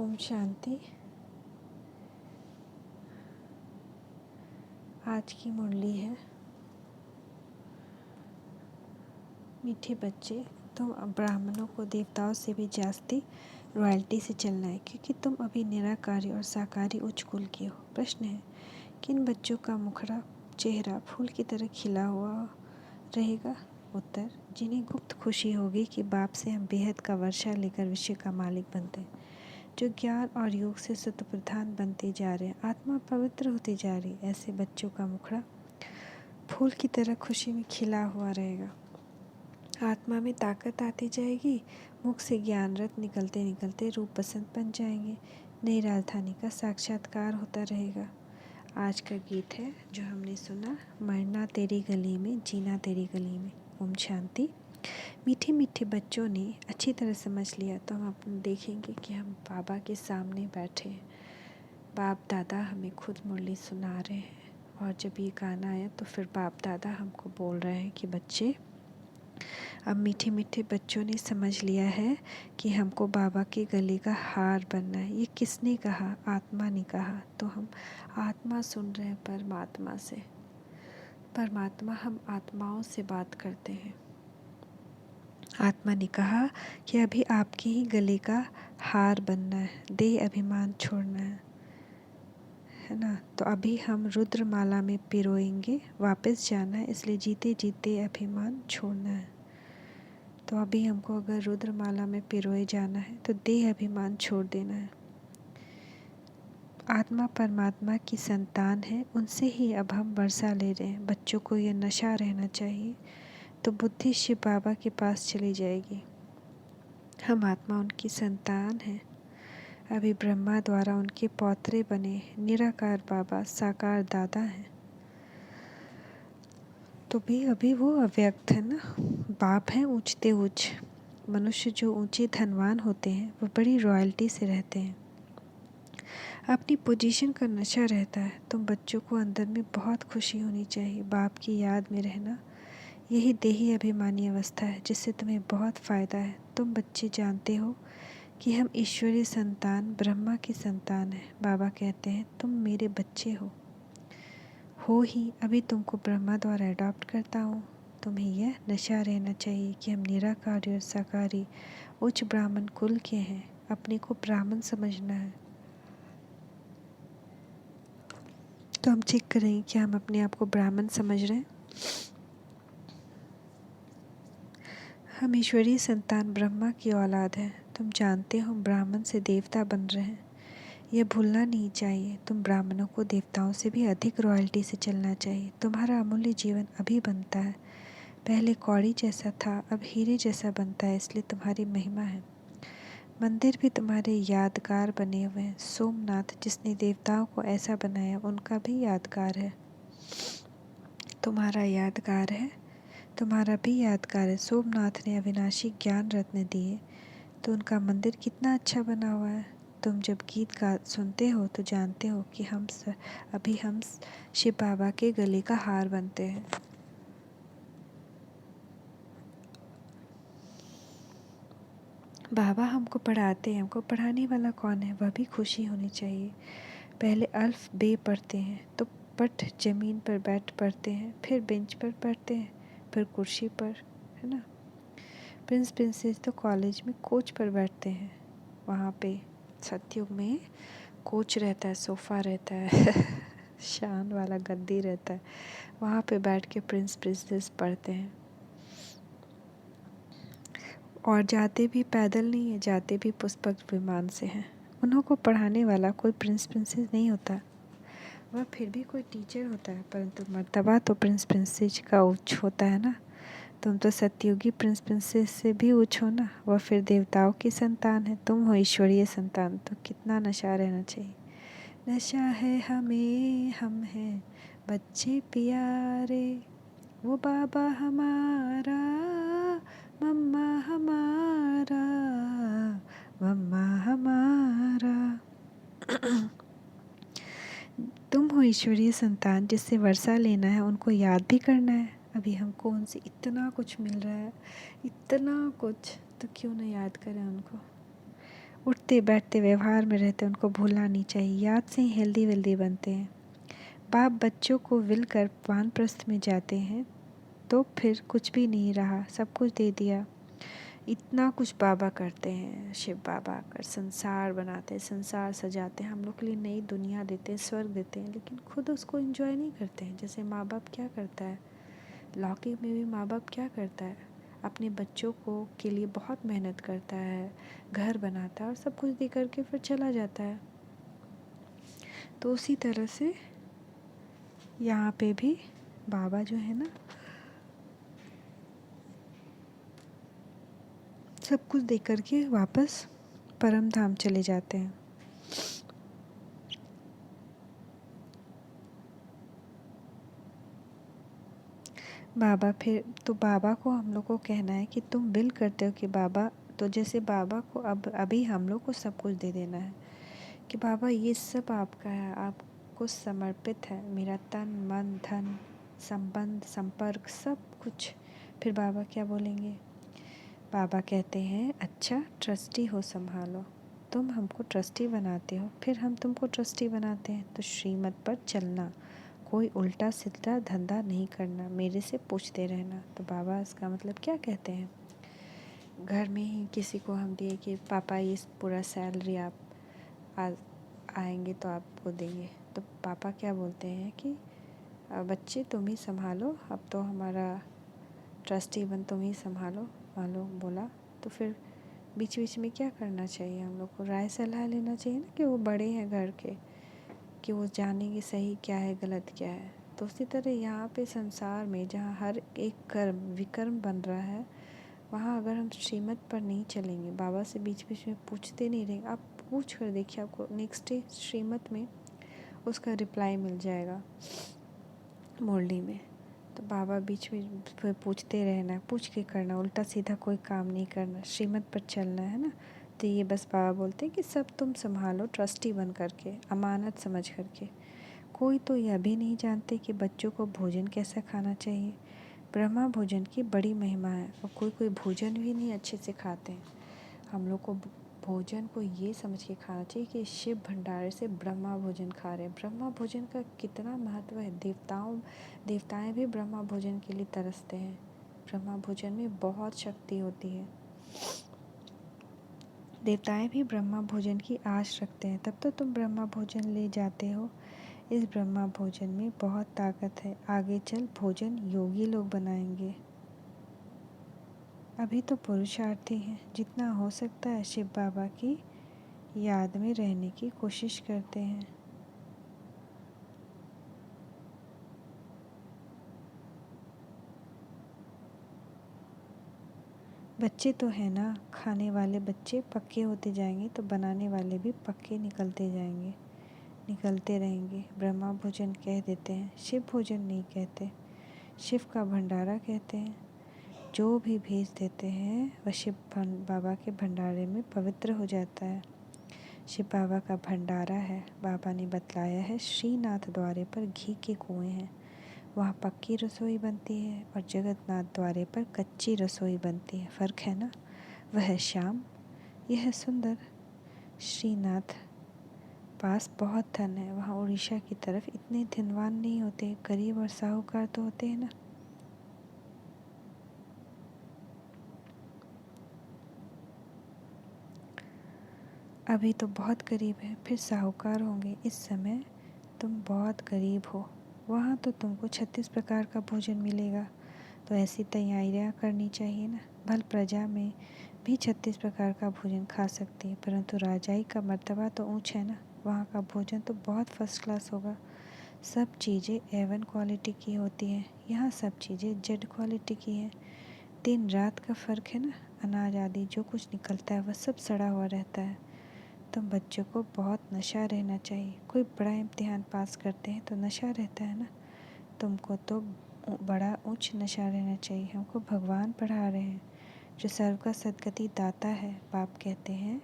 ओम शांति। आज की मुरली है, मीठे बच्चे, तुम ब्राह्मणों को देवताओं से भी जास्ती रॉयल्टी से चलना है, क्योंकि तुम अभी निराकारी और साकारी उच्च कुल के हो। प्रश्न है, किन बच्चों का मुखड़ा चेहरा फूल की तरह खिला हुआ रहेगा? उत्तर, जिन्हें गुप्त खुशी होगी कि बाप से हम बेहद का वर्षा लेकर विश्व का मालिक बनते हैं, जो ज्ञान और योग से सत्व प्रधान बनते जा रहे हैं, आत्मा पवित्र होती जा रही है। ऐसे बच्चों का मुखड़ा फूल की तरह खुशी में खिला हुआ रहेगा। आत्मा में ताकत आती जाएगी, मुख से ज्ञान रथ निकलते निकलते रूप बसंत बन जाएंगे, नई राजधानी का साक्षात्कार होता रहेगा। आज का गीत है जो हमने सुना, मरना तेरी गली में, जीना तेरी गली में। ओम शांति। मीठे मीठे बच्चों ने अच्छी तरह समझ लिया तो हम अपने देखेंगे कि हम बाबा के सामने बैठे हैं, बाप दादा हमें खुद मुरली सुना रहे हैं। और जब ये गाना आया तो फिर बाप दादा हमको बोल रहे हैं कि बच्चे, अब मीठे मीठे बच्चों ने समझ लिया है कि हमको बाबा के गले का हार बनना है। ये किसने कहा? आत्मा ने कहा। तो हम आत्मा सुन रहे हैं परमात्मा से। परमात्मा, हम आत्माओं से बात करते हैं। आत्मा ने कहा कि अभी आपके ही गले का हार बनना है, देह अभिमान छोड़ना है ना। तो अभी हम रुद्रमाला में पिरोएंगे, वापस जाना है, इसलिए जीते जीते अभिमान छोड़ना है। तो अभी हमको अगर रुद्रमाला में पिरोए जाना है तो देह अभिमान छोड़ देना है। आत्मा परमात्मा की संतान है, उनसे ही अब हम वर्षा ले रहे हैं। बच्चों को यह नशा रहना चाहिए, तो बुद्धि शिव बाबा के पास चली जाएगी। हम आत्मा उनकी संतान हैं, अभी ब्रह्मा द्वारा उनके पौत्रे बने। निराकार बाबा साकार दादा हैं, तो भी अभी वो अव्यक्त है ना। बाप हैं ऊंचते ऊंच। मनुष्य जो ऊंचे धनवान होते हैं वो बड़ी रॉयल्टी से रहते हैं, अपनी पोजीशन का नशा रहता है। तुम बच्चों को अंदर में बहुत खुशी होनी चाहिए, बाप की याद में रहना। यही देही अभिमानी अवस्था है जिससे तुम्हें बहुत फ़ायदा है। तुम बच्चे जानते हो कि हम ईश्वरीय संतान, ब्रह्मा की संतान हैं। बाबा कहते हैं तुम मेरे बच्चे हो ही। अभी तुमको ब्रह्मा द्वारा अडॉप्ट करता हूँ। तुम्हें यह नशा रहना चाहिए कि हम निराकारी और साकारी उच्च ब्राह्मण कुल के हैं। अपने को ब्राह्मण समझना है। तो हम चेक करें कि हम अपने आप को ब्राह्मण समझ रहे हैं। हम ईश्वरीय संतान ब्रह्मा की औलाद हैं। तुम जानते हो ब्राह्मण से देवता बन रहे हैं, यह भूलना नहीं चाहिए। तुम ब्राह्मणों को देवताओं से भी अधिक रॉयल्टी से चलना चाहिए। तुम्हारा अमूल्य जीवन अभी बनता है, पहले कौड़ी जैसा था अब हीरे जैसा बनता है, इसलिए तुम्हारी महिमा है। मंदिर भी तुम्हारे यादगार बने हुए हैं। सोमनाथ जिसने देवताओं को ऐसा बनाया उनका भी यादगार है, तुम्हारा यादगार है, तुम्हारा भी यादगार है। सोमनाथ ने अविनाशी ज्ञान रत्न दिए, तो उनका मंदिर कितना अच्छा बना हुआ है। तुम जब गीत गा सुनते हो तो जानते हो कि अभी हम शिव बाबा के गले का हार बनते हैं। बाबा हमको पढ़ाते हैं, हमको पढ़ाने वाला कौन है? वह भी खुशी होनी चाहिए। पहले अल्फ बे पढ़ते हैं, तो पट ज़मीन पर बैठ पढ़ते हैं, फिर बेंच पर पढ़ते हैं, फिर कुर्सी पर, है ना। प्रिंस प्रिंसेस तो कॉलेज में कोच पर बैठते हैं। वहाँ पे सतयुग में कोच रहता है, सोफ़ा रहता है शान वाला गद्दी रहता है, वहाँ पे बैठ के प्रिंस प्रिंसेस पढ़ते हैं। और जाते भी पैदल नहीं है, जाते भी पुष्पक विमान से हैं। उन्हों को पढ़ाने वाला कोई प्रिंस प्रिंसेस नहीं होता, वह फिर भी कोई टीचर होता है, परंतु मर्तबा तो प्रिंस प्रिंसेस का उच्च होता है ना। तुम तो सतयुगी प्रिंस प्रिंसेस से भी उच्च हो ना, वह फिर देवताओं की संतान है, तुम हो ईश्वरीय संतान। तो कितना नशा रहना चाहिए। नशा है हमें, हम हैं बच्चे प्यारे, वो बाबा हमारा, मम्मा हमारा, मम्मा हमारा तुम हो ईश्वरीय संतान, जिससे वर्षा लेना है, उनको याद भी करना है। अभी हमको उनसे इतना कुछ मिल रहा है, इतना कुछ, तो क्यों ना याद करें उनको। उठते बैठते व्यवहार में रहते, उनको भूलना नहीं चाहिए। याद से ही हेल्दी वेल्दी बनते हैं। बाप बच्चों को विल कर वानप्रस्थ में जाते हैं तो फिर कुछ भी नहीं रहा, सब कुछ दे दिया। इतना कुछ बाबा करते हैं, शिव बाबा कर संसार बनाते हैं, संसार सजाते हैं, हम लोग के लिए नई दुनिया देते हैं, स्वर्ग देते हैं, लेकिन खुद उसको एंजॉय नहीं करते हैं। जैसे माँ बाप क्या करता है, लौकिक में भी माँ बाप क्या करता है, अपने बच्चों को के लिए बहुत मेहनत करता है, घर बनाता है और सब कुछ दे करके फिर चला जाता है। तो उसी तरह से यहाँ पे भी बाबा जो है ना, सब कुछ दे करके वापस परम धाम चले जाते हैं। बाबा फिर तो बाबा को हम लोग को कहना है कि तुम विल करते हो कि बाबा, तो जैसे बाबा को अब अभी हम लोग को सब कुछ दे देना है कि बाबा ये सब आपका है, आपको समर्पित है, मेरा तन मन धन संबंध संपर्क सब कुछ। फिर बाबा क्या बोलेंगे, बाबा कहते हैं अच्छा ट्रस्टी हो, संभालो, तुम हमको ट्रस्टी बनाते हो, फिर हम तुमको ट्रस्टी बनाते हैं, तो श्रीमत पर चलना, कोई उल्टा सीधा धंधा नहीं करना, मेरे से पूछते रहना। तो बाबा इसका मतलब क्या कहते हैं, घर में ही किसी को हम दिए कि पापा ये पूरा सैलरी आप आज आएंगे तो आपको देंगे, तो पापा क्या बोलते हैं कि बच्चे तुम ही संभालो, अब तो हमारा ट्रस्टी बन तुम ही संभालो। मान लो बोला तो फिर बीच बीच में क्या करना चाहिए, हम लोग को राय सलाह लेना चाहिए ना, कि वो बड़े हैं घर के, कि वो जानेंगे सही क्या है गलत क्या है। तो उसी तरह यहाँ पे संसार में जहाँ हर एक कर्म विकर्म बन रहा है, वहाँ अगर हम श्रीमत पर नहीं चलेंगे, बाबा से बीच बीच में पूछते नहीं रहेंगे, आप पूछ कर देखिए, आपको नेक्स्ट डे श्रीमत में उसका रिप्लाई मिल जाएगा मोरली में। तो बाबा बीच में फिर पूछते रहना, पूछ के करना, उल्टा सीधा कोई काम नहीं करना, श्रीमत पर चलना है ना। तो ये बस बाबा बोलते हैं कि सब तुम संभालो ट्रस्टी बन करके, अमानत समझ करके। कोई तो यह भी नहीं जानते कि बच्चों को भोजन कैसा खाना चाहिए। ब्रह्मा भोजन की बड़ी महिमा है, और कोई कोई भोजन भी नहीं अच्छे से खाते हैं। हम लोग को भोजन को ये समझ के खाना चाहिए कि शिव भंडार से ब्रह्मा भोजन खा रहे हैं। ब्रह्मा भोजन का कितना महत्व है, देवताएं भी ब्रह्मा भोजन के लिए तरसते हैं। ब्रह्मा भोजन में बहुत शक्ति होती है, देवताएं भी ब्रह्मा भोजन की आश रखते हैं, तब तो तुम ब्रह्मा भोजन ले जाते हो। इस ब्रह्मा भोजन में बहुत ताकत है, आगे चल भोजन योगी लोग बनाएंगे, अभी तो पुरुषार्थी हैं। जितना हो सकता है शिव बाबा की याद में रहने की कोशिश करते हैं। बच्चे तो है ना, खाने वाले बच्चे पक्के होते जाएंगे तो बनाने वाले भी पक्के निकलते जाएंगे, निकलते रहेंगे। ब्रह्मा भोजन कह देते हैं, शिव भोजन नहीं कहते, शिव का भंडारा कहते हैं। जो भी भेज देते हैं वह शिव बाबा के भंडारे में पवित्र हो जाता है। शिव बाबा का भंडारा है, बाबा ने बतलाया है, श्रीनाथ द्वारे पर घी के कुएं हैं, वहाँ पक्की रसोई बनती है, और जगन्नाथ द्वारे पर कच्ची रसोई बनती है। फ़र्क है ना। वह है श्याम, यह है सुंदर। श्रीनाथ पास बहुत धन है, वहाँ उड़ीसा की तरफ इतने धनवान नहीं होते, गरीब और साहूकार तो होते हैं ना। अभी तो बहुत गरीब है, फिर साहूकार होंगे। इस समय तुम बहुत गरीब हो, वहाँ तो तुमको 36 प्रकार का भोजन मिलेगा, तो ऐसी तैयारियाँ करनी चाहिए ना। भल प्रजा में भी 36 प्रकार का भोजन खा सकती है, परंतु राजाई का मर्तबा तो ऊँच है ना, वहाँ का भोजन तो बहुत फर्स्ट क्लास होगा। सब चीज़ें A1 क्वालिटी की होती हैं, यहाँ सब चीज़ें Z क्वालिटी की हैं। दिन रात का फ़र्क है ना, अनाज आदि जो कुछ निकलता है वह सब सड़ा हुआ रहता है। तुम बच्चों को बहुत नशा रहना चाहिए, कोई बड़ा इम्तिहान पास करते हैं तो नशा रहता है ना, तुमको तो बड़ा उच्च नशा रहना चाहिए। हमको भगवान पढ़ा रहे हैं, जो सर्व का सदगति दाता है। बाप कहते हैं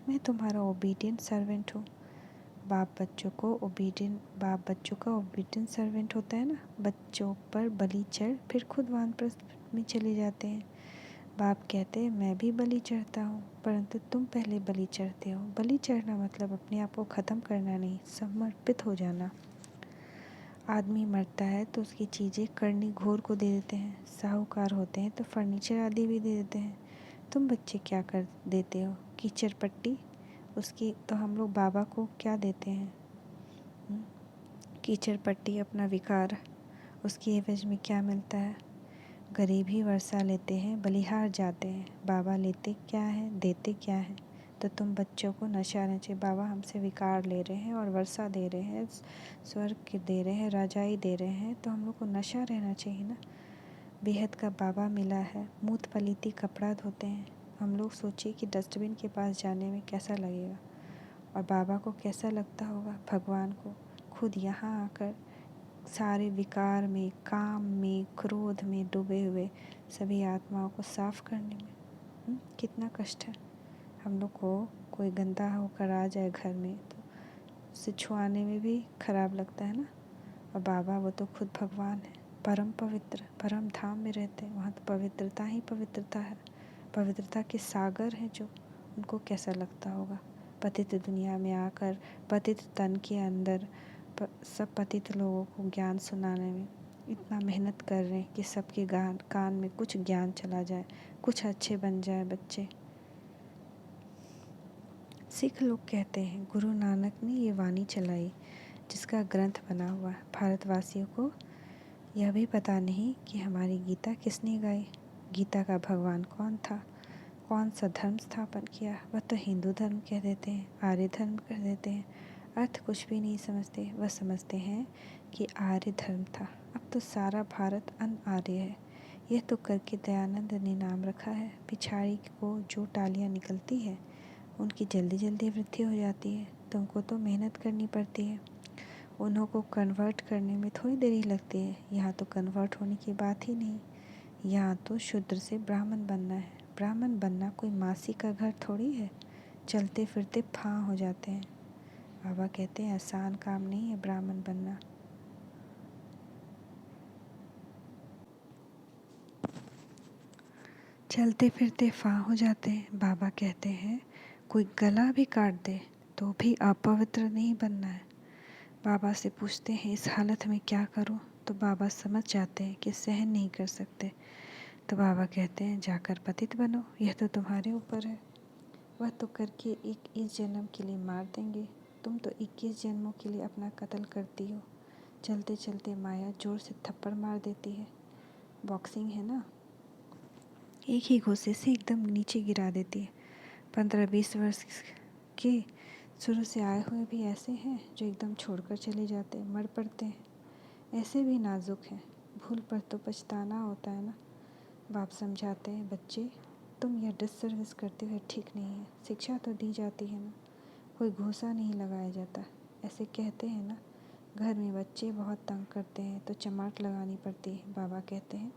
मैं तुम्हारा ओबीडियंट सर्वेंट हूँ। बाप बच्चों का ओबीडियंट सर्वेंट होता है ना। बच्चों पर बलि चढ़ फिर खुद वानप्रस्थ में चले जाते हैं। बाप कहते मैं भी बलि चढ़ता हूँ, परंतु तुम पहले बलि चढ़ते हो। बलि चढ़ना मतलब अपने आप को ख़त्म करना नहीं, समर्पित हो जाना। आदमी मरता है तो उसकी चीज़ें करनी घोर को दे देते हैं, साहूकार होते हैं तो फर्नीचर आदि भी दे देते हैं। तुम बच्चे क्या कर देते हो? कीचड़ पट्टी, उसकी तो हम लोग बाबा को क्या देते हैं? कीचड़ पट्टी अपना विकार, उसकी एवज में क्या मिलता है? गरीब ही वर्षा लेते हैं, बलिहार जाते हैं। बाबा लेते क्या है, देते क्या है? तो तुम बच्चों को नशा नचे, बाबा हमसे विकार ले रहे हैं और वर्षा दे रहे हैं, स्वर्ग दे रहे हैं, राजाई दे रहे हैं, तो हम लोग को नशा रहना चाहिए ना। बेहद का बाबा मिला है, मूत पलीती कपड़ा धोते हैं। हम लोग सोचिए कि डस्टबिन के पास जाने में कैसा लगेगा और बाबा को कैसा लगता होगा, भगवान को खुद यहाँ आकर सारे विकार में, काम में, क्रोध में डूबे हुए सभी आत्माओं को साफ करने में कितना कष्ट है। हम लोग को कोई गंदा होकर आ जाए घर में तो उसे छुआने में भी खराब लगता है ना। और बाबा वो तो खुद भगवान है, परम पवित्र, परम धाम में रहते हैं, वहाँ तो पवित्रता ही पवित्रता है, पवित्रता के सागर हैं जो, उनको कैसा लगता होगा पतित दुनिया में आकर, पतित तन के अंदर सब पतित लोगों को ज्ञान सुनाने में इतना मेहनत कर रहे हैं कि सबके कान में कुछ ज्ञान चला जाए, कुछ अच्छे बन जाए बच्चे। सिख लोग कहते हैं गुरु नानक ने ये वाणी चलाई जिसका ग्रंथ बना हुआ है। भारतवासियों को यह भी पता नहीं कि हमारी गीता किसने गाई, गीता का भगवान कौन था, कौन सा धर्म स्थापन किया। वह तो हिंदू धर्म कह देते हैं, आर्य धर्म कह देते हैं, अर्थ कुछ भी नहीं समझते। वह समझते हैं कि आर्य धर्म था। अब तो सारा भारत आर्य है। यह तो करके दयानंद ने नाम रखा है। पिछाड़ी को जो टालियाँ निकलती है उनकी जल्दी जल्दी वृद्धि हो जाती है। तुमको तो मेहनत करनी पड़ती है, उन्हों को कन्वर्ट करने में थोड़ी देरी लगती है। यहाँ तो कन्वर्ट होने की बात ही नहीं, यहाँ तो शूद्र से ब्राह्मण बनना है। ब्राह्मण बनना कोई मासी का घर थोड़ी है, चलते फिरते फां हो जाते हैं। बाबा कहते हैं आसान काम नहीं है ब्राह्मण बनना। चलते फिरते फां हो जाते हैं। बाबा कहते हैं कोई गला भी काट दे तो भी अपवित्र नहीं बनना है। बाबा से पूछते हैं इस हालत में क्या करूं? तो बाबा समझ जाते हैं कि सहन नहीं कर सकते। तो बाबा कहते हैं जाकर पतित बनो, यह तो तुम्हारे ऊपर है। वह तो करके एक इस जन्म के लिए मार देंगे, तुम तो 21 जन्मों के लिए अपना कत्ल करती हो। चलते चलते माया जोर से थप्पड़ मार देती है, बॉक्सिंग है ना, एक ही घूंसे से एकदम नीचे गिरा देती है। 15-20 वर्ष के शुरू से आए हुए भी ऐसे हैं जो एकदम छोड़कर चले जाते हैं, मर पड़ते हैं। ऐसे भी नाजुक हैं, भूल पर तो पछताना होता है ना। बाप समझाते हैं बच्चे तुम यह डिससर्विस करते हुए ठीक नहीं है। शिक्षा तो दी जाती है ना, कोई घूंसा नहीं लगाया जाता। ऐसे कहते हैं ना, घर में बच्चे बहुत तंग करते हैं तो चमाट लगानी पड़ती है। बाबा कहते हैं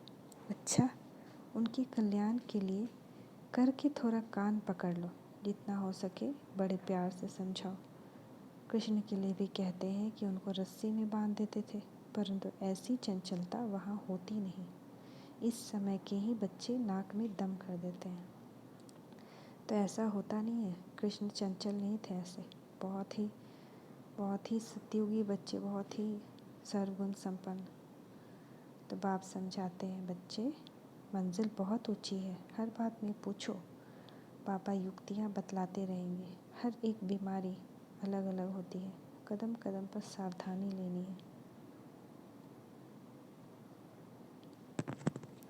अच्छा, उनके कल्याण के लिए करके थोड़ा कान पकड़ लो, जितना हो सके बड़े प्यार से समझाओ। कृष्ण के लिए भी कहते हैं कि उनको रस्सी में बांध देते थे, परंतु ऐसी चंचलता वहाँ होती नहीं। इस समय के ही बच्चे नाक में दम कर देते हैं, तो ऐसा होता नहीं है। कृष्ण चंचल नहीं थे ऐसे, बहुत ही सत्युगी बच्चे, बहुत ही सर्वगुण संपन्न। तो बाप समझाते हैं बच्चे मंजिल बहुत ऊंची है, हर बात में पूछो। पापा युक्तियाँ बतलाते रहेंगे। हर एक बीमारी अलग अलग होती है, कदम कदम पर सावधानी लेनी है,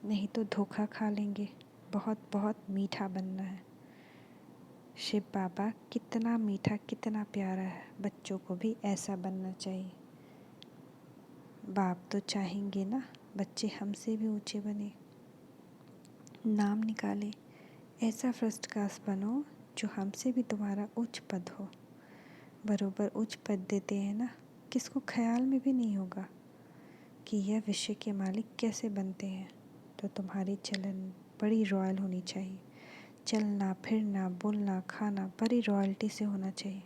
नहीं तो धोखा खा लेंगे। बहुत बहुत मीठा बनना है। शिव बाबा कितना मीठा, कितना प्यारा है, बच्चों को भी ऐसा बनना चाहिए। बाप तो चाहेंगे ना बच्चे हमसे भी ऊंचे बने, नाम निकाले। ऐसा फर्स्ट क्लास बनो जो हमसे भी तुम्हारा उच्च पद हो। बरोबर उच्च पद देते हैं ना, किसको ख्याल में भी नहीं होगा कि यह विश्व के मालिक कैसे बनते हैं। तो तुम्हारी चलन बड़ी रॉयल होनी चाहिए, चलना फिरना बोलना खाना बड़ी रॉयल्टी से होना चाहिए।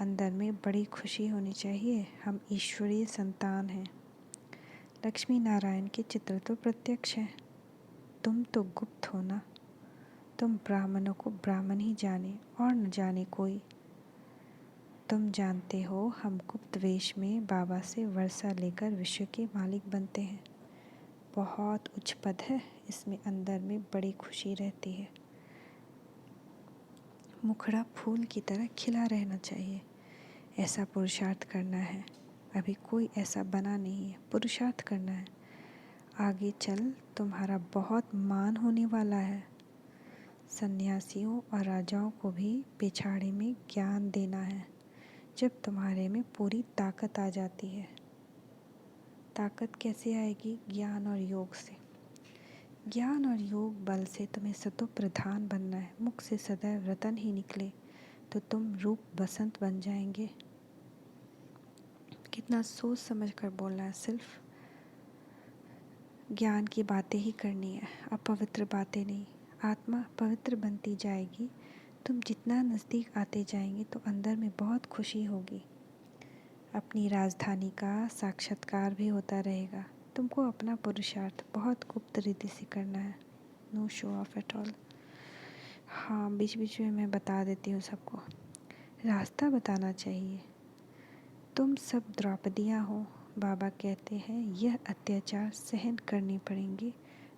अंदर में बड़ी खुशी होनी चाहिए, हम ईश्वरीय संतान हैं। लक्ष्मी नारायण के चित्र तो प्रत्यक्ष हैं, तुम तो गुप्त हो ना। तुम ब्राह्मणों को ब्राह्मण ही जाने और न जाने कोई। तुम जानते हो हम गुप्त वेश में बाबा से वर्षा लेकर विश्व के मालिक बनते हैं। बहुत उच्च पद है, इसमें अंदर में बड़ी खुशी रहती है। मुखड़ा फूल की तरह खिला रहना चाहिए, ऐसा पुरुषार्थ करना है। अभी कोई ऐसा बना नहीं है, पुरुषार्थ करना है। आगे चल तुम्हारा बहुत मान होने वाला है। सन्यासियों और राजाओं को भी पेछाड़े में ज्ञान देना है। जब तुम्हारे में पूरी ताकत आ जाती है। ताकत कैसे आएगी? ज्ञान और योग से। ज्ञान और योग बल से तुम्हें सतो प्रधान बनना है। मुख से सदैव रतन ही निकले तो तुम रूप बसंत बन जाएंगे। कितना सोच समझ कर बोलना है। सिर्फ ज्ञान की बातें ही करनी है, अपवित्र बातें नहीं। आत्मा पवित्र बनती जाएगी। तुम जितना नज़दीक आते जाएंगे तो अंदर में बहुत खुशी होगी। अपनी राजधानी का साक्षात्कार भी होता रहेगा। तुमको अपना पुरुषार्थ बहुत गुप्त रीति से करना है। No show off at all. हाँ, बीच बीच में मैं बता देती हूँ सबको। रास्ता बताना चाहिए। तुम सब द्रौपदियाँ हो। बाबा कहते हैं यह अत्याचार सहन करने पड़ेंगे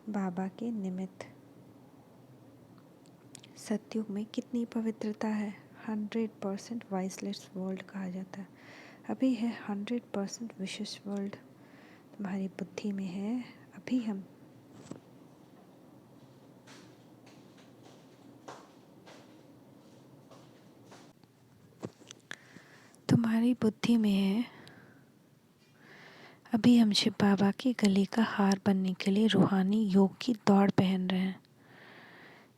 बाबा के निमित्त। सतयुग में कितनी पवित्रता है। 100% वॉइसलेस वर्ल्ड कहा जाता है। अभी है 100% विशेष वर्ल्ड। तुम्हारी बुद्धि में है। अभी हम तुम्हारी बुद्धि में है। अभी हम शिव बाबा के गले का हार बनने के लिए रूहानी योग की दौड़ पहन रहे हैं।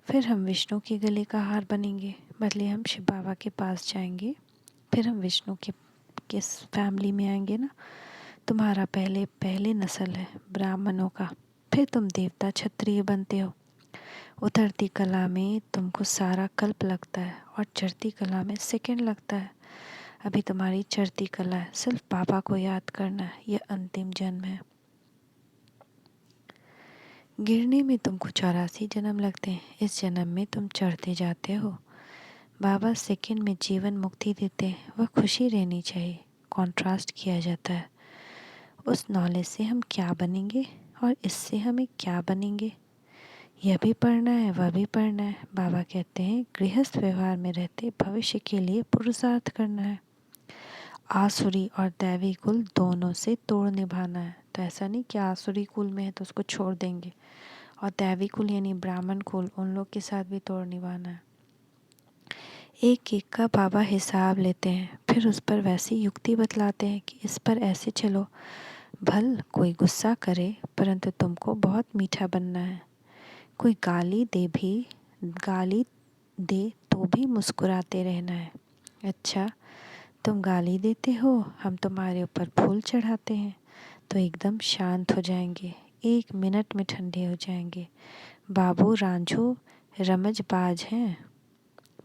फिर हम विष्णु के गले का हार बनेंगे, बदले हम शिव बाबा के पास जाएंगे। फिर हम विष्णु के किस फैमिली में आएंगे ना। तुम्हारा पहले नस्ल है ब्राह्मणों का। फिर तुम देवता क्षत्रिय बनते हो। उतरती कला में तुमको सारा कल्प लगता है और चढ़ती कला में सेकंड लगता है। अभी तुम्हारी चढ़ती कला है, सिर्फ बाबा को याद करना है। यह अंतिम जन्म है। गिरने में तुमको 84 जन्म लगते हैं। इस जन्म में तुम चढ़ते जाते हो। बाबा सेकंड में जीवन मुक्ति देते हैं। वह खुशी रहनी चाहिए। कॉन्ट्रास्ट किया जाता है। उस नॉलेज से हम क्या बनेंगे और इससे हमें क्या बनेंगे, यह भी पढ़ना है, वह भी पढ़ना है। बाबा कहते हैं गृहस्थ व्यवहार में रहते भविष्य के लिए पुरुषार्थ करना है। आसुरी और दैवी कुल दोनों से तोड़ निभाना है। तो ऐसा नहीं कि आसुरी कुल में है तो उसको छोड़ देंगे, और दैवी कुल यानी ब्राह्मण कुल, उन लोग के साथ भी तोड़ निभाना है। एक एक का बाबा हिसाब लेते हैं, फिर उस पर वैसी युक्ति बतलाते हैं कि इस पर ऐसे चलो। भल कोई गुस्सा करे परंतु तुमको बहुत मीठा बनना है। कोई गाली दे तो भी मुस्कुराते रहना है। अच्छा, तुम गाली देते हो, हम तुम्हारे ऊपर फूल चढ़ाते हैं तो एकदम शांत हो जाएंगे। 1 मिनट में ठंडे हो जाएंगे। बाबू रांझो रमजबाज हैं,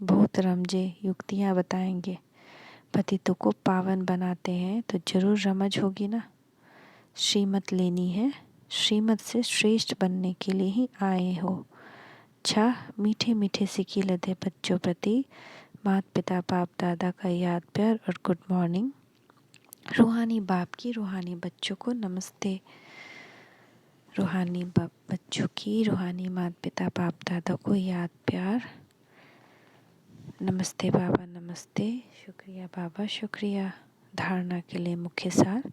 बहुत रमजे युक्तियाँ बताएंगे। पतितों को पावन बनाते हैं तो जरूर रमज होगी ना। श्रीमत लेनी है, श्रीमत से श्रेष्ठ बनने के लिए ही आए हो। अच्छा, मीठे मीठे सिक्के लदे बच्चों प्रति माता पिता बाप दादा का याद प्यार और गुड मॉर्निंग। रूहानी बाप की रूहानी बच्चों को नमस्ते। रूहानी बाप बच्चों की रूहानी माता पिता बाप दादा को याद प्यार। नमस्ते बाबा, नमस्ते। शुक्रिया बाबा, शुक्रिया। धारणा के लिए मुख्य सार।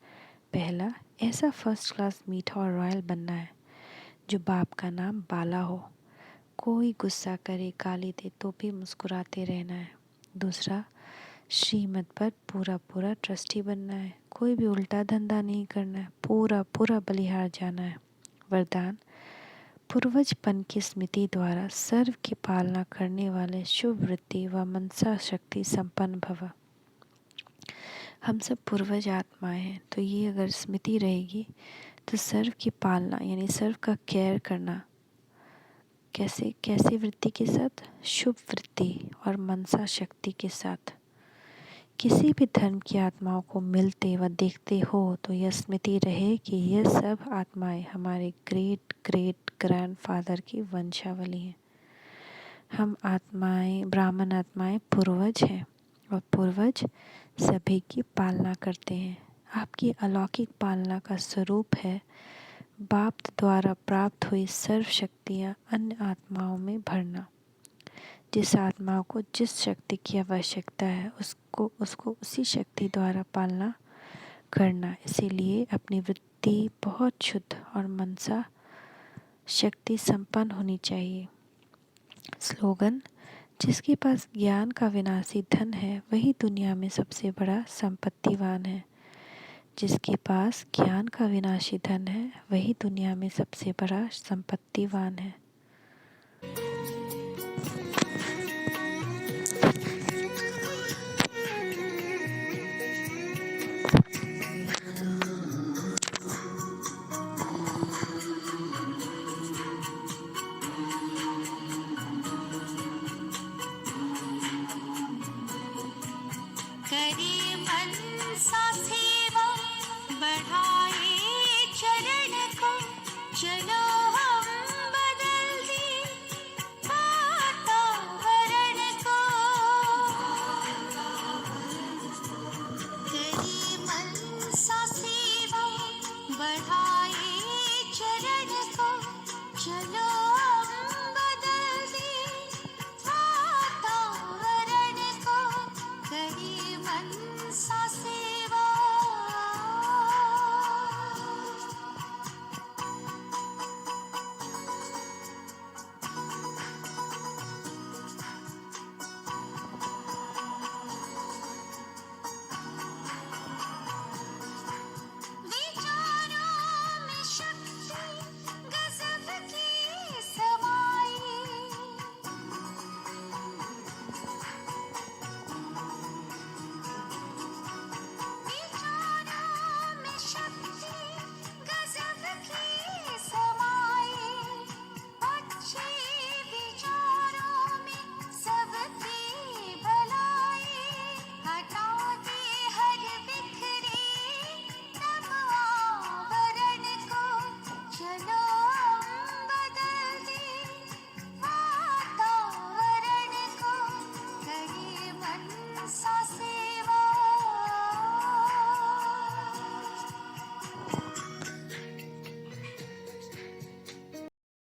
पहला, ऐसा फर्स्ट क्लास मीठा और रॉयल बनना है जो बाप का नाम बाला हो। कोई गुस्सा करे, गाली दे तो भी मुस्कुराते रहना है। दूसरा, श्रीमत पर पूरा पूरा ट्रस्टी बनना है। कोई भी उल्टा धंधा नहीं करना है, पूरा पूरा बलिहार जाना है। वरदान, पूर्वजपन की स्मृति द्वारा सर्व की पालना करने वाले शुभ वृत्ति व मनसा शक्ति संपन्न भव। हम सब पूर्वज आत्माएं हैं, तो ये अगर स्मृति रहेगी तो सर्व की पालना यानी सर्व का केयर करना कैसे वृत्ति के साथ? शुभ वृत्ति और मनसा शक्ति के साथ। किसी भी धर्म की आत्माओं को मिलते व देखते हो तो यह स्मृति रहे कि यह सब आत्माएं हमारे ग्रेट ग्रेट ग्रैंडफादर की वंशावली हैं। हम आत्माएं, ब्राह्मण आत्माएं पूर्वज हैं और पूर्वज सभी की पालना करते हैं। आपकी अलौकिक पालना का स्वरूप है बाप द्वारा प्राप्त हुई सर्व शक्तियाँ अन्य आत्माओं में भरना। जिस आत्मा को जिस शक्ति की आवश्यकता है उसको उसी शक्ति द्वारा पालना करना। इसीलिए अपनी वृत्ति बहुत शुद्ध और मनसा शक्ति संपन्न होनी चाहिए। स्लोगन: जिसके पास ज्ञान का विनाशी धन है वही दुनिया में सबसे बड़ा संपत्तिवान है। जिसके पास ज्ञान का विनाशी धन है वही दुनिया में सबसे बड़ा संपत्तिवान है। करे मनसा सेवा बढ़ाए चरण को चलो